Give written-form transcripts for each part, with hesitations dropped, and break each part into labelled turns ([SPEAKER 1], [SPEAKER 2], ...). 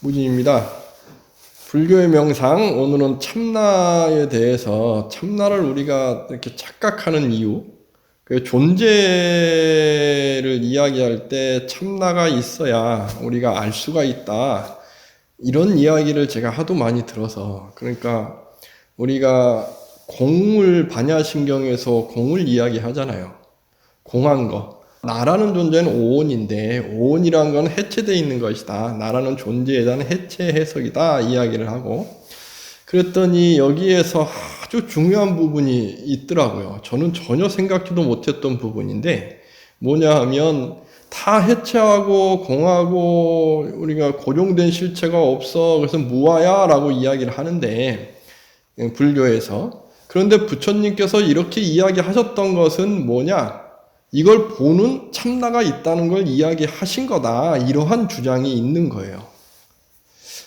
[SPEAKER 1] 무진입니다. 불교의 명상, 오늘은 참나에 대해서 참나를 우리가 이렇게 착각하는 이유, 그 존재를 이야기할 때 참나가 있어야 우리가 알 수가 있다. 이런 이야기를 제가 하도 많이 들어서, 그러니까 우리가 공을 반야신경에서 공을 이야기하잖아요. 공한 거. 나라는 존재는 오온인데 오온이라는 건 해체되어 있는 것이다. 나라는 존재에 대한 해체 해석이다. 이야기를 하고 그랬더니 여기에서 아주 중요한 부분이 있더라고요. 저는 전혀 생각지도 못했던 부분인데 뭐냐 하면 다 해체하고 공하고 우리가 고정된 실체가 없어. 그래서 무아야 라고 이야기를 하는데 불교에서 그런데 부처님께서 이렇게 이야기하셨던 것은 뭐냐? 이걸 보는 참나가 있다는 걸 이야기하신 거다. 이러한 주장이 있는 거예요.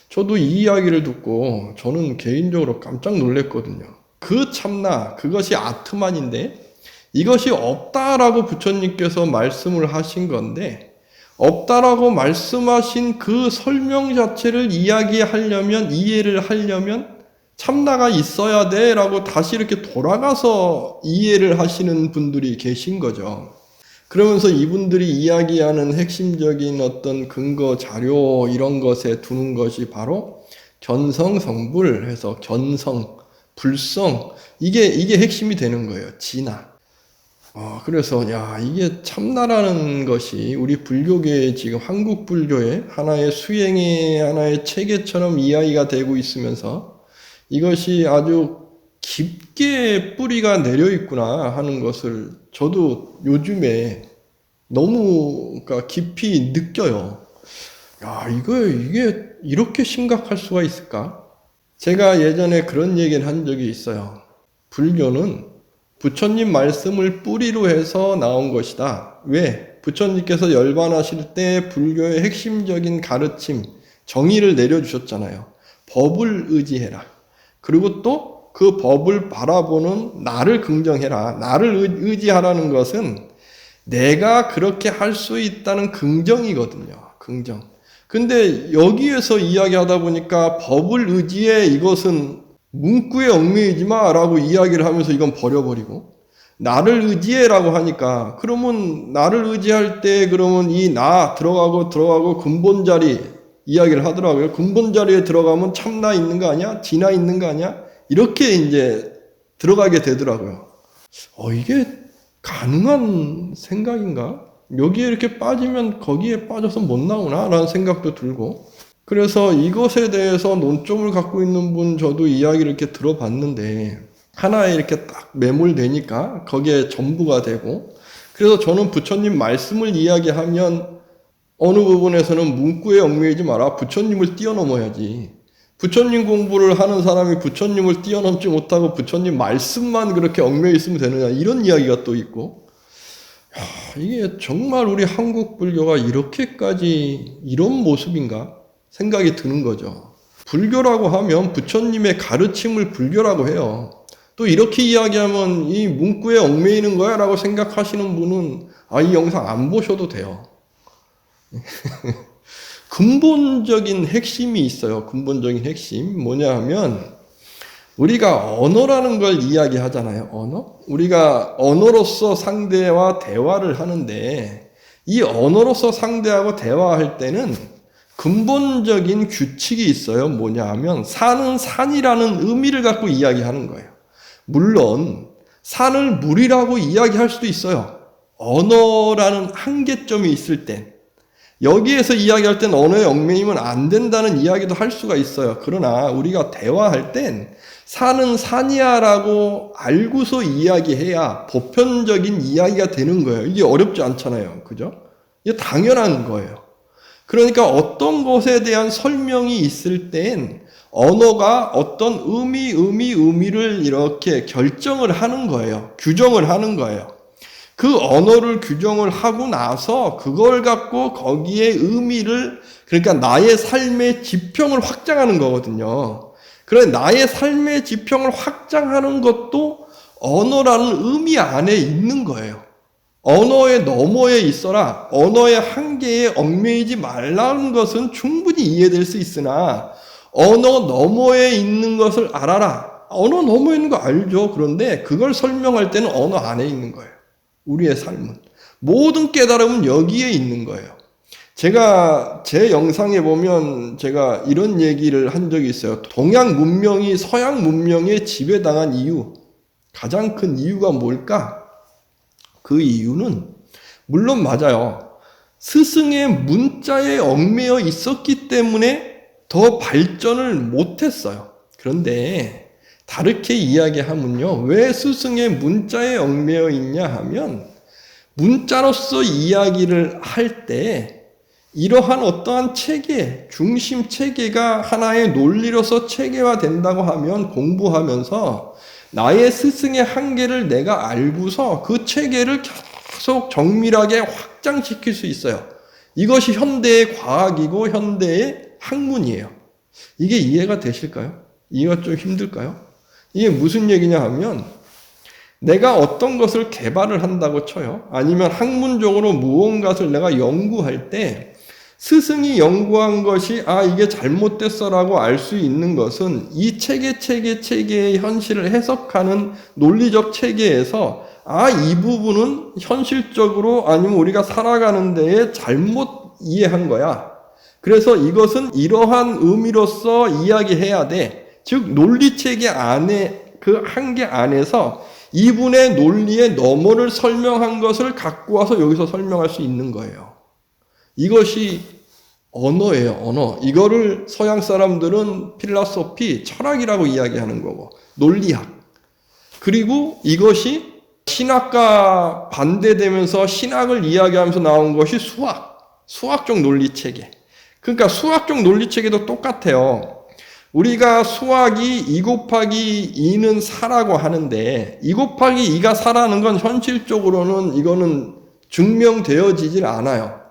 [SPEAKER 1] 저도 이 이야기를 듣고 저는 개인적으로 깜짝 놀랐거든요. 그 참나, 그것이 아트만인데 이것이 없다라고 부처님께서 말씀을 하신 건데 없다라고 말씀하신 그 설명 자체를 이야기하려면 이해를 하려면 참나가 있어야 돼 라고 다시 이렇게 돌아가서 이해를 하시는 분들이 계신 거죠. 그러면서 이분들이 이야기하는 핵심적인 어떤 근거, 자료 이런 것에 두는 것이 바로 견성성불 해서 견성, 불성 이게 핵심이 되는 거예요. 진화. 그래서 이게 참나라는 것이 우리 불교계의 지금 한국 불교의 하나의 수행의 하나의 체계처럼 이야기가 되고 있으면서 이것이 아주 깊게 뿌리가 내려 있구나 하는 것을 저도 요즘에 너무 깊이 느껴요. 이게 이렇게 심각할 수가 있을까? 제가 예전에 그런 얘기를 한 적이 있어요. 불교는 부처님 말씀을 뿌리로 해서 나온 것이다. 왜? 부처님께서 열반하실 때 불교의 핵심적인 가르침, 정의를 내려주셨잖아요. 법을 의지해라. 그리고 또 그 법을 바라보는 나를 긍정해라. 나를 의지하라는 것은 내가 그렇게 할 수 있다는 긍정이거든요. 긍정. 근데 여기에서 이야기하다 보니까 법을 의지해 이것은 문구에 얽매이지 마라고 이야기를 하면서 이건 버려버리고 나를 의지해라고 하니까 그러면 나를 의지할 때 그러면 이 나 들어가고 근본 자리 이야기를 하더라고요. 근본 자리에 들어가면 참나 있는 거 아니야? 진화 있는 거 아니야? 이렇게 이제 들어가게 되더라고요. 이게 가능한 생각인가? 여기에 이렇게 빠지면 거기에 빠져서 못 나오나? 라는 생각도 들고 그래서 이것에 대해서 논점을 갖고 있는 분 저도 이야기를 이렇게 들어봤는데 하나에 이렇게 딱 매몰되니까 거기에 전부가 되고 그래서 저는 부처님 말씀을 이야기하면 어느 부분에서는 문구에 얽매이지 마라. 부처님을 뛰어넘어야지. 부처님 공부를 하는 사람이 부처님을 뛰어넘지 못하고 부처님 말씀만 그렇게 얽매여 있으면 되느냐 이런 이야기가 또 있고 이게 정말 우리 한국 불교가 이렇게까지 이런 모습인가 생각이 드는 거죠. 불교라고 하면 부처님의 가르침을 불교라고 해요. 또 이렇게 이야기하면 이 문구에 얽매이는 거야 라고 생각하시는 분은 이 영상 안 보셔도 돼요. 근본적인 핵심이 있어요. 근본적인 핵심 뭐냐 하면 우리가 언어라는 걸 이야기하잖아요. 언어? 우리가 언어로서 상대와 대화를 하는데 이 언어로서 상대하고 대화할 때는 근본적인 규칙이 있어요. 뭐냐 하면 산은 산이라는 의미를 갖고 이야기하는 거예요. 물론 산을 물이라고 이야기할 수도 있어요. 언어라는 한계점이 있을 땐 여기에서 이야기할 땐 언어에 얽매이면 안 된다는 이야기도 할 수가 있어요. 그러나 우리가 대화할 땐 산은 산이야 라고 알고서 이야기해야 보편적인 이야기가 되는 거예요. 이게 어렵지 않잖아요. 그죠? 이게 당연한 거예요. 그러니까 어떤 것에 대한 설명이 있을 땐 언어가 어떤 의미를 이렇게 결정을 하는 거예요. 규정을 하는 거예요. 그 언어를 규정을 하고 나서 그걸 갖고 거기에 의미를 그러니까 나의 삶의 지평을 확장하는 거거든요. 그래 나의 삶의 지평을 확장하는 것도 언어라는 의미 안에 있는 거예요. 언어의 너머에 있어라. 언어의 한계에 얽매이지 말라는 것은 충분히 이해될 수 있으나 언어 너머에 있는 것을 알아라. 언어 너머에 있는 거 알죠. 그런데 그걸 설명할 때는 언어 안에 있는 거예요. 우리의 삶은. 모든 깨달음은 여기에 있는 거예요. 제가 제 영상에 보면 제가 이런 얘기를 한 적이 있어요. 동양 문명이 서양 문명에 지배당한 이유, 가장 큰 이유가 뭘까? 그 이유는 물론 맞아요. 스승의 문자에 얽매여 있었기 때문에 더 발전을 못했어요. 그런데 다르게 이야기하면요. 왜 스승의 문자에 얽매여 있냐 하면 문자로서 이야기를 할 때 이러한 어떠한 체계, 중심 체계가 하나의 논리로서 체계화된다고 하면 공부하면서 나의 스승의 한계를 내가 알고서 그 체계를 계속 정밀하게 확장시킬 수 있어요. 이것이 현대의 과학이고 현대의 학문이에요. 이게 이해가 되실까요? 이해가 좀 힘들까요? 이게 무슨 얘기냐 하면 내가 어떤 것을 개발을 한다고 쳐요. 아니면 학문적으로 무언가를 내가 연구할 때 스승이 연구한 것이 이게 잘못됐어라고 알 수 있는 것은 이 체계의 현실을 해석하는 논리적 체계에서 이 부분은 현실적으로 아니면 우리가 살아가는 데에 잘못 이해한 거야. 그래서 이것은 이러한 의미로서 이야기해야 돼. 즉 논리 체계 안에 그 한계 안에서 이분의 논리의 너머를 설명한 것을 갖고 와서 여기서 설명할 수 있는 거예요. 이것이 언어예요, 언어. 이거를 서양 사람들은 필라소피, 철학이라고 이야기하는 거고, 논리학. 그리고 이것이 신학과 반대되면서 신학을 이야기하면서 나온 것이 수학적 논리 체계. 그러니까 수학적 논리 체계도 똑같아요. 우리가 수학이 2 곱하기 2는 4라고 하는데 2 곱하기 2가 4라는 건 현실적으로는 이거는 증명되어지질 않아요.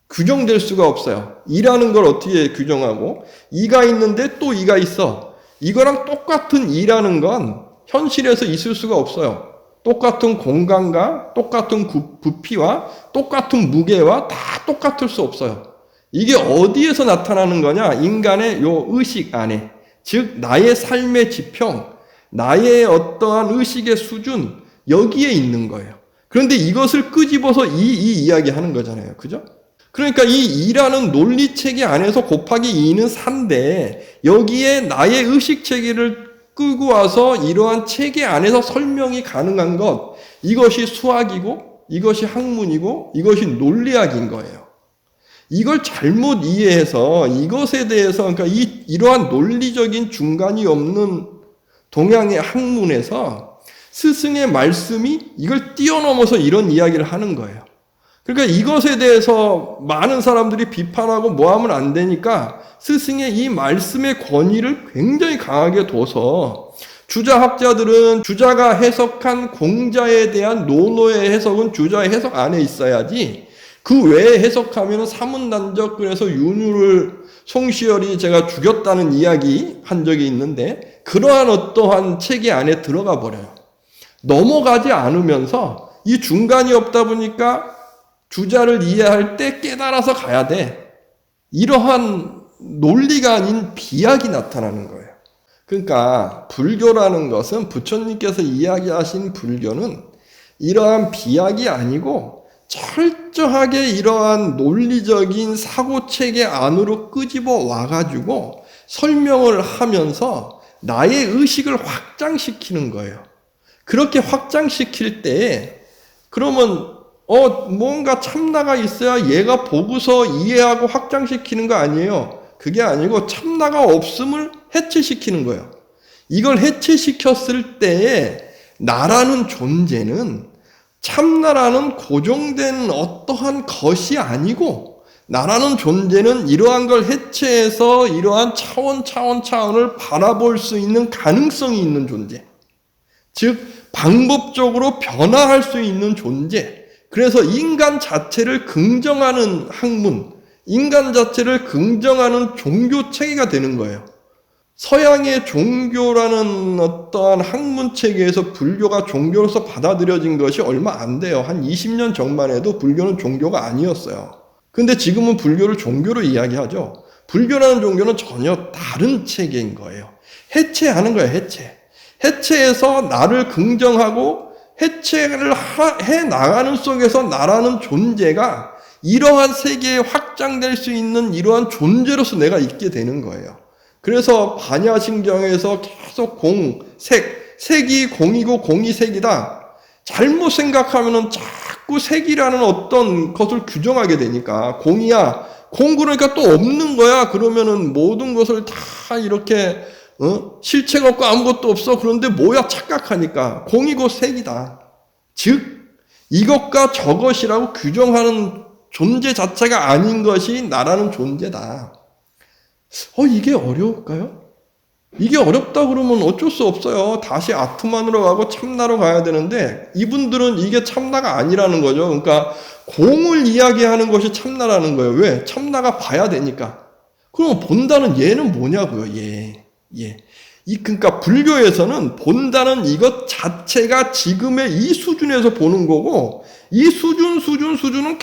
[SPEAKER 1] 규정될 수가 없어요. 2라는 걸 어떻게 규정하고 2가 있는데 또 2가 있어. 이거랑 똑같은 2라는 건 현실에서 있을 수가 없어요. 똑같은 공간과 똑같은 부피와 똑같은 무게와 다 똑같을 수 없어요. 이게 어디에서 나타나는 거냐? 인간의 요 의식 안에. 즉 나의 삶의 지평, 나의 어떠한 의식의 수준 여기에 있는 거예요. 그런데 이것을 끄집어서 이 이야기하는 거잖아요. 그죠? 그러니까 이 2라는 논리체계 안에서 곱하기 2는 4인데 여기에 나의 의식체계를 끌고 와서 이러한 체계 안에서 설명이 가능한 것, 이것이 수학이고 이것이 학문이고 이것이 논리학인 거예요. 이걸 잘못 이해해서 이것에 대해서 그러니까 이러한 논리적인 중간이 없는 동양의 학문에서 스승의 말씀이 이걸 뛰어넘어서 이런 이야기를 하는 거예요. 그러니까 이것에 대해서 많은 사람들이 비판하고 뭐하면 안 되니까 스승의 이 말씀의 권위를 굉장히 강하게 둬서 주자학자들은 주자가 해석한 공자에 대한 논어의 해석은 주자의 해석 안에 있어야지 그 외에 해석하면 사문단적 그래서 윤유를 송시열이 제가 죽였다는 이야기 한 적이 있는데 그러한 어떠한 체계 안에 들어가 버려요. 넘어가지 않으면서 이 중간이 없다 보니까 주자를 이해할 때 깨달아서 가야 돼. 이러한 논리가 아닌 비약이 나타나는 거예요. 그러니까 불교라는 것은 부처님께서 이야기하신 불교는 이러한 비약이 아니고 철저하게 이러한 논리적인 사고체계 안으로 끄집어 와가지고 설명을 하면서 나의 의식을 확장시키는 거예요. 그렇게 확장시킬 때 그러면 뭔가 참나가 있어야 얘가 보고서 이해하고 확장시키는 거 아니에요. 그게 아니고 참나가 없음을 해체시키는 거예요. 이걸 해체시켰을 때에 나라는 존재는 참나라는 고정된 어떠한 것이 아니고 나라는 존재는 이러한 걸 해체해서 이러한 차원을 바라볼 수 있는 가능성이 있는 존재. 즉 방법적으로 변화할 수 있는 존재. 그래서 인간 자체를 긍정하는 학문, 인간 자체를 긍정하는 종교 체계가 되는 거예요. 서양의 종교라는 어떠한 학문 체계에서 불교가 종교로서 받아들여진 것이 얼마 안 돼요. 한 20년 전만 해도 불교는 종교가 아니었어요. 근데 지금은 불교를 종교로 이야기하죠. 불교라는 종교는 전혀 다른 체계인 거예요. 해체하는 거예요, 해체. 해체해서 나를 긍정하고 해체를 해 나가는 속에서 나라는 존재가 이러한 세계에 확장될 수 있는 이러한 존재로서 내가 있게 되는 거예요. 그래서 반야신경에서 계속 색이 공이고 공이 색이다. 잘못 생각하면은 자꾸 색이라는 어떤 것을 규정하게 되니까 공이야. 공 그러니까 또 없는 거야. 그러면은 모든 것을 다 이렇게 실체가 없고 아무것도 없어. 그런데 뭐야 착각하니까 공이고 색이다. 즉 이것과 저것이라고 규정하는 존재 자체가 아닌 것이 나라는 존재다. 이게 어려울까요? 이게 어렵다 그러면 어쩔 수 없어요. 다시 아트만으로 가고 참나로 가야 되는데 이분들은 이게 참나가 아니라는 거죠. 그러니까 공을 이야기하는 것이 참나라는 거예요. 왜? 참나가 봐야 되니까. 그럼 본다는 얘는 뭐냐고요. 그러니까 불교에서는 본다는 이것 자체가 지금의 이 수준에서 보는 거고 이 수준은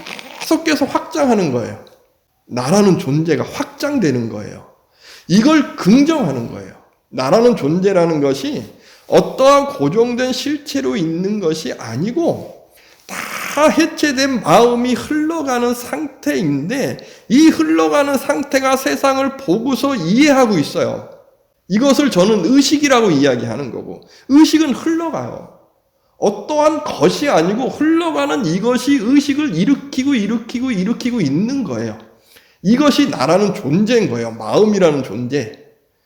[SPEAKER 1] 계속 확장하는 거예요. 나라는 존재가 확장되는 거예요. 이걸 긍정하는 거예요. 나라는 존재라는 것이 어떠한 고정된 실체로 있는 것이 아니고 다 해체된 마음이 흘러가는 상태인데 이 흘러가는 상태가 세상을 보고서 이해하고 있어요. 이것을 저는 의식이라고 이야기하는 거고 의식은 흘러가요. 어떠한 것이 아니고 흘러가는 이것이 의식을 일으키고 있는 거예요. 이것이 나라는 존재인 거예요. 마음이라는 존재.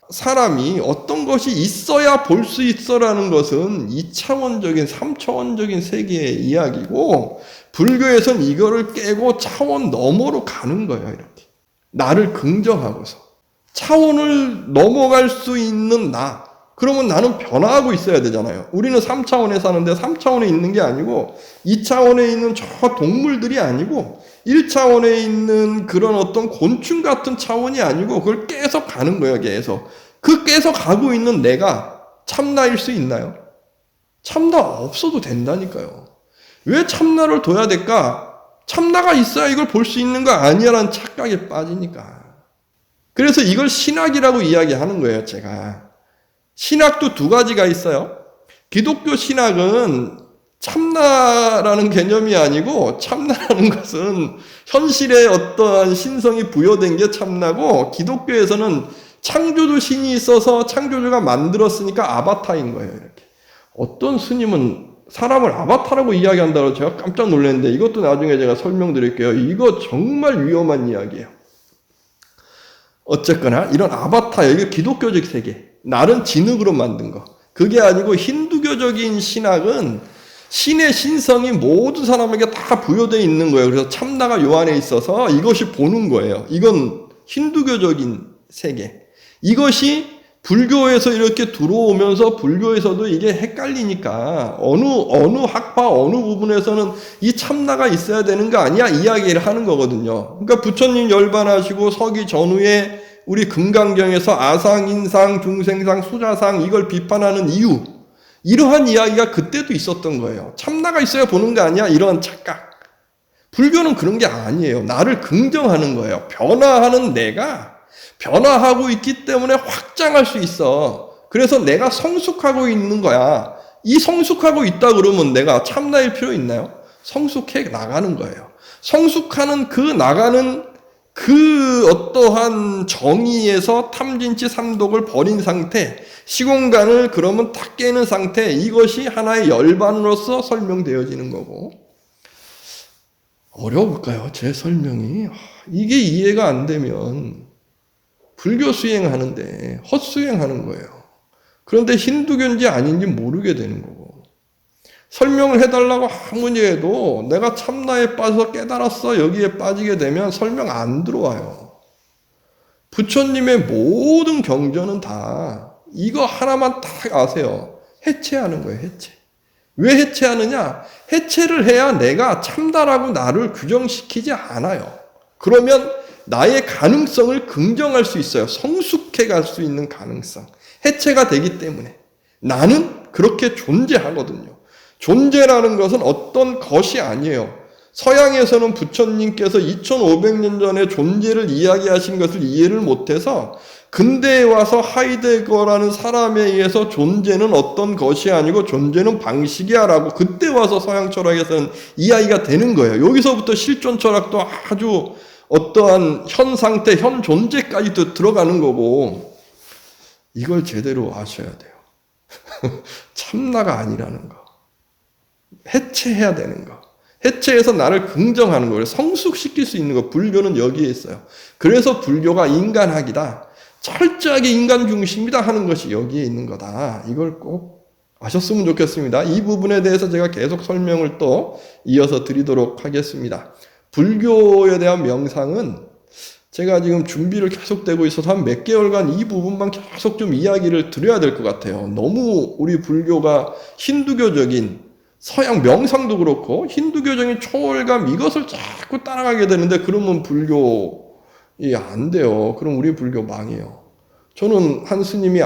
[SPEAKER 1] 사람이 어떤 것이 있어야 볼 수 있어라는 것은 2차원적인, 3차원적인 세계의 이야기고 불교에서는 이거를 깨고 차원 너머로 가는 거예요. 이렇게. 나를 긍정하고서. 차원을 넘어갈 수 있는 나. 그러면 나는 변화하고 있어야 되잖아요. 우리는 3차원에 사는데 3차원에 있는 게 아니고 2차원에 있는 저 동물들이 아니고 1차원에 있는 그런 어떤 곤충 같은 차원이 아니고 그걸 깨서 가는 거예요. 계속. 그 깨서 가고 있는 내가 참나일 수 있나요? 참나 없어도 된다니까요. 왜 참나를 둬야 될까? 참나가 있어야 이걸 볼 수 있는 거 아니야라는 착각에 빠지니까. 그래서 이걸 신학이라고 이야기하는 거예요. 제가. 신학도 두 가지가 있어요. 기독교 신학은 참나라는 개념이 아니고 참나라는 것은 현실에 어떠한 신성이 부여된 게 참나고 기독교에서는 창조주 신이 있어서 창조주가 만들었으니까 아바타인 거예요. 이렇게. 어떤 스님은 사람을 아바타라고 이야기한다고 제가 깜짝 놀랐는데 이것도 나중에 제가 설명드릴게요. 이거 정말 위험한 이야기예요. 어쨌거나 이런 아바타, 이게 기독교적 세계. 나는 진흙으로 만든 거. 그게 아니고 힌두교적인 신학은 신의 신성이 모든 사람에게 다 부여되어 있는 거예요. 그래서 참나가 요 안에 있어서 이것이 보는 거예요. 이건 힌두교적인 세계. 이것이 불교에서 이렇게 들어오면서 불교에서도 이게 헷갈리니까 어느 학파 어느 부분에서는 이 참나가 있어야 되는 거 아니야? 이야기를 하는 거거든요. 그러니까 부처님 열반하시고 서기 전후에 우리 금강경에서 아상, 인상, 중생상, 수자상 이걸 비판하는 이유, 이러한 이야기가 그때도 있었던 거예요. 참나가 있어야 보는 거 아니야? 이런 착각. 불교는 그런 게 아니에요. 나를 긍정하는 거예요. 변화하는 내가 변화하고 있기 때문에 확장할 수 있어. 그래서 내가 성숙하고 있는 거야. 이 성숙하고 있다 그러면 내가 참나일 필요 있나요? 성숙해 나가는 거예요. 성숙하는 그 나가는 그 어떠한 정의에서 탐진치 삼독을 버린 상태, 시공간을 그러면 탁 깨는 상태, 이것이 하나의 열반으로서 설명되어지는 거고. 어려울까요? 제 설명이. 이게 이해가 안 되면 불교 수행하는데 헛수행하는 거예요. 그런데 힌두교인지 아닌지 모르게 되는 거고. 설명을 해달라고 아무리 해도 내가 참나에 빠져서 깨달았어 여기에 빠지게 되면 설명 안 들어와요. 부처님의 모든 경전은 다 이거 하나만 딱 아세요. 해체하는 거예요. 해체. 왜 해체하느냐? 해체를 해야 내가 참다라고 나를 규정시키지 않아요. 그러면 나의 가능성을 긍정할 수 있어요. 성숙해 갈 수 있는 가능성. 해체가 되기 때문에. 나는 그렇게 존재하거든요. 존재라는 것은 어떤 것이 아니에요. 서양에서는 부처님께서 2500년 전에 존재를 이야기하신 것을 이해를 못해서 근대에 와서 하이데거라는 사람에 의해서 존재는 어떤 것이 아니고 존재는 방식이야 라고 그때 와서 서양 철학에서는 이야기가 되는 거예요. 여기서부터 실존 철학도 아주 어떠한 현 상태, 현 존재까지도 들어가는 거고 이걸 제대로 아셔야 돼요. 참나가 아니라는 거. 해체해야 되는 거. 해체해서 나를 긍정하는 거예요. 성숙시킬 수 있는 거. 불교는 여기에 있어요. 그래서 불교가 인간학이다. 철저하게 인간 중심이다 하는 것이 여기에 있는 거다. 이걸 꼭 아셨으면 좋겠습니다. 이 부분에 대해서 제가 계속 설명을 또 이어서 드리도록 하겠습니다. 불교에 대한 명상은 제가 지금 준비를 계속되고 있어서 한 몇 개월간 이 부분만 계속 좀 이야기를 드려야 될 것 같아요. 너무 우리 불교가 힌두교적인 서양 명상도 그렇고 힌두교적인 초월감 이것을 자꾸 따라가게 되는데 그러면 불교이 안 돼요. 그럼 우리 불교 망해요. 저는 한 스님이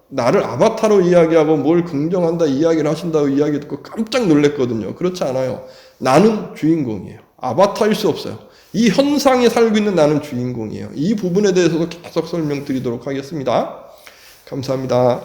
[SPEAKER 1] 나를 아바타로 이야기하고 뭘 긍정한다 이야기를 하신다고 이야기 듣고 깜짝 놀랐거든요. 그렇지 않아요. 나는 주인공이에요. 아바타일 수 없어요. 이 현상에 살고 있는 나는 주인공이에요. 이 부분에 대해서도 계속 설명드리도록 하겠습니다. 감사합니다.